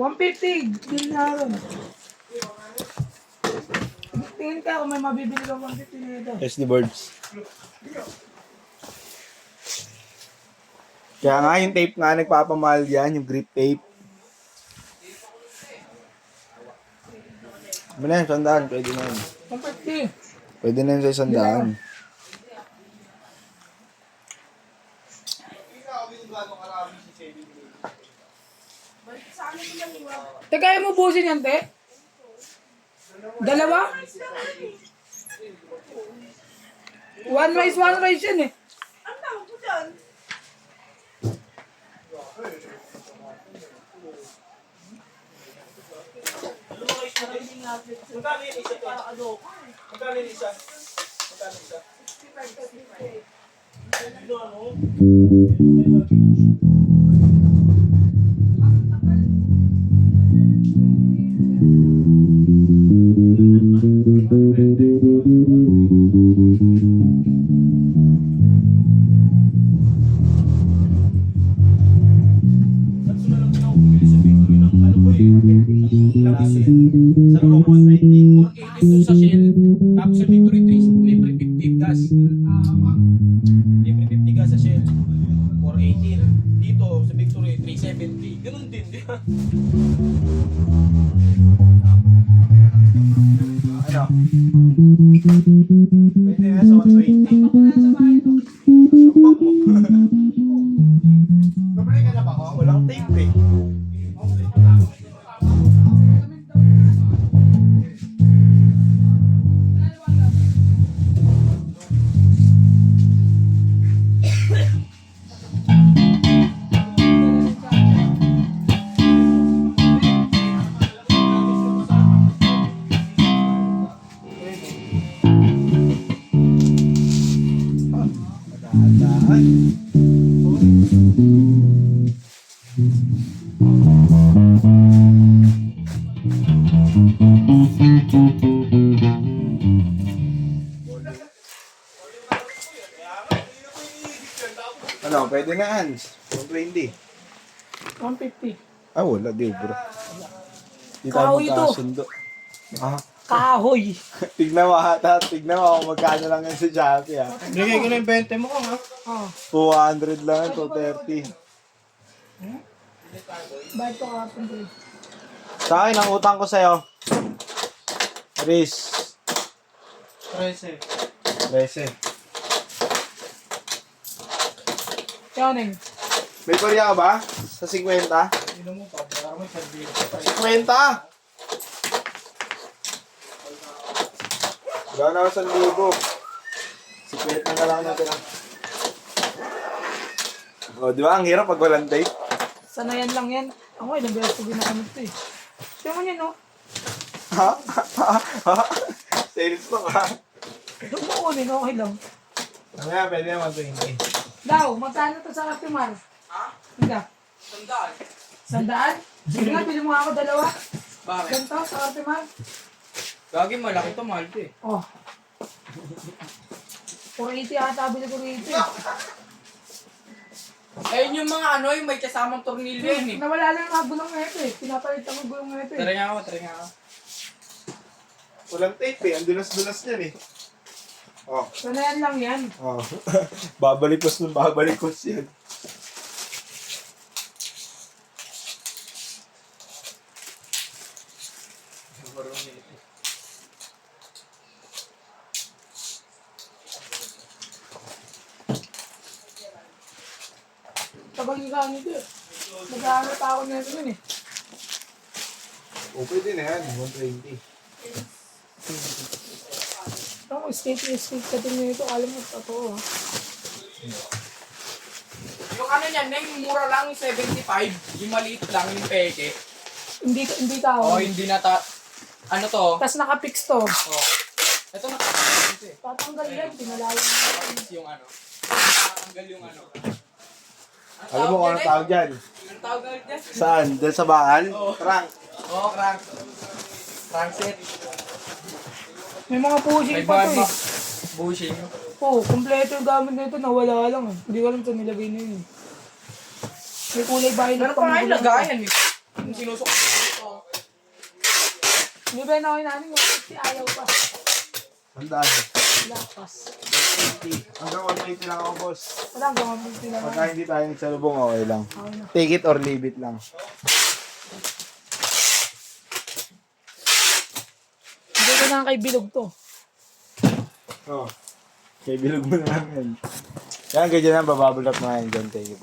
150. Din na rin. Tingin ka kung may mabibili ka 150 na ito. SD boards. Kaya nga yung tape nga nagpapamahal yan, yung grip tape. Ano na yan, 100, pwede na yun. 150. Pwede na yun sa 100. Teka, ayaw mo busin yan, te? Dalawa? One rice yan eh. Magkano yung isa? Magkano yung isa? Magkano isa? 65. Sa Robo 19, 480 dun sa Shell. Tapos sa Victory 3, libre 50 gas. Libre 50 gas sa Shell. 480. Dito sa Victory 370. Ganun din, di ba? Ano? Pwede na sa 120. Bak mo. Kabili ka na ba ko? Walang tape eh. Ano, pwede na Hans. 120. 150. Ah, wala, di bro. Di tayo Kahoy ito. magkasundo. Ah, Kahoy. tignan mo ata, tignan mo kung magkano lang yan sa Shopee ha. Bigay ko na yung 20 mo ha. Oh. 200 lang yan, 230. Bakit ko kapon ko? Sa akin, ang utang ko sa'yo. Riz. 13. 13. Yaneng. May barya ka ba? Sa 50? Hindi mo pa, para mo sa bigay. 50! Gano'n ako sa 1,000. 50 na lang natin ah. O, di ba? Ang hirap pag walang tape. Sanayan lang yan. Ako, ilang beses ko ginagamit ito eh. Siya mo yan, no? Ha? Sales to ka. Doon mo kunin, okay lang. Mamaya, pwede naman 20. Daw, magkano to sa Kapimar? Ha? Hindi. Sandaan. 100? Sige nga, pili mo nga ako dalawa. Bakit? Ganito, sa Kapimar. Gagi, malaki to, mahal to eh. Oh. 480 ata, bili ko rito eh. Ayun yung mga ano, yung may kasamang tornilyo yan eh. Nawala lang ang gulong na ito eh. Pinapalitan ko gulong na ito eh. Try nga ako. Walang tape eh. Ang dulas-dulas niyan eh. Oh. Sanayan lang yan. Oh. Babalikos nun, babalikos yan. Kapag yung nito eh. Nag-aaral pa ako nito yun eh. O, pwede na yan. 120. Ako, skate ka din nito. Alam mo, totoo ha. Yung ano niyan, yung mura lang yung 75. Yung maliit lang yung peke. Hindi ka Oh, ako. hindi na ano to? Tapos nakapix to. Oh. Ito nakakapit eh. Tatanggal yan. Pinalayan mo. Nakakapit yung ano. Nakakanggal yung ano. Alam mo kung anong tawag dyan? Anong tawag ulit dyan? Saan? Dyan sa bakal? Oo. Crank. Oo, crank. Crank set. May mga pushing May pa to mga eh. bushing. Oo, kompleto yung gamit na ito. Nawala lang eh. Hindi ko alam ito nilagay na yun eh. May kulay bahay na Meron pa nga yung lagayan eh. Yung sinusok ko. Hindi ba na namin yung si ayaw pa. Tandaan. Lakas. 180. Hanggang 180 lang ako, boss. Walang gawin sila. Pagka hindi tayo nagsalubong, okay lang. Okay na. Take it or leave it lang. Hindi ko na kay Bilog to. Oh. Kaya bilog mo na lang yan. Yan, ganyan lang. Bababulap mo yan dyan. Take it.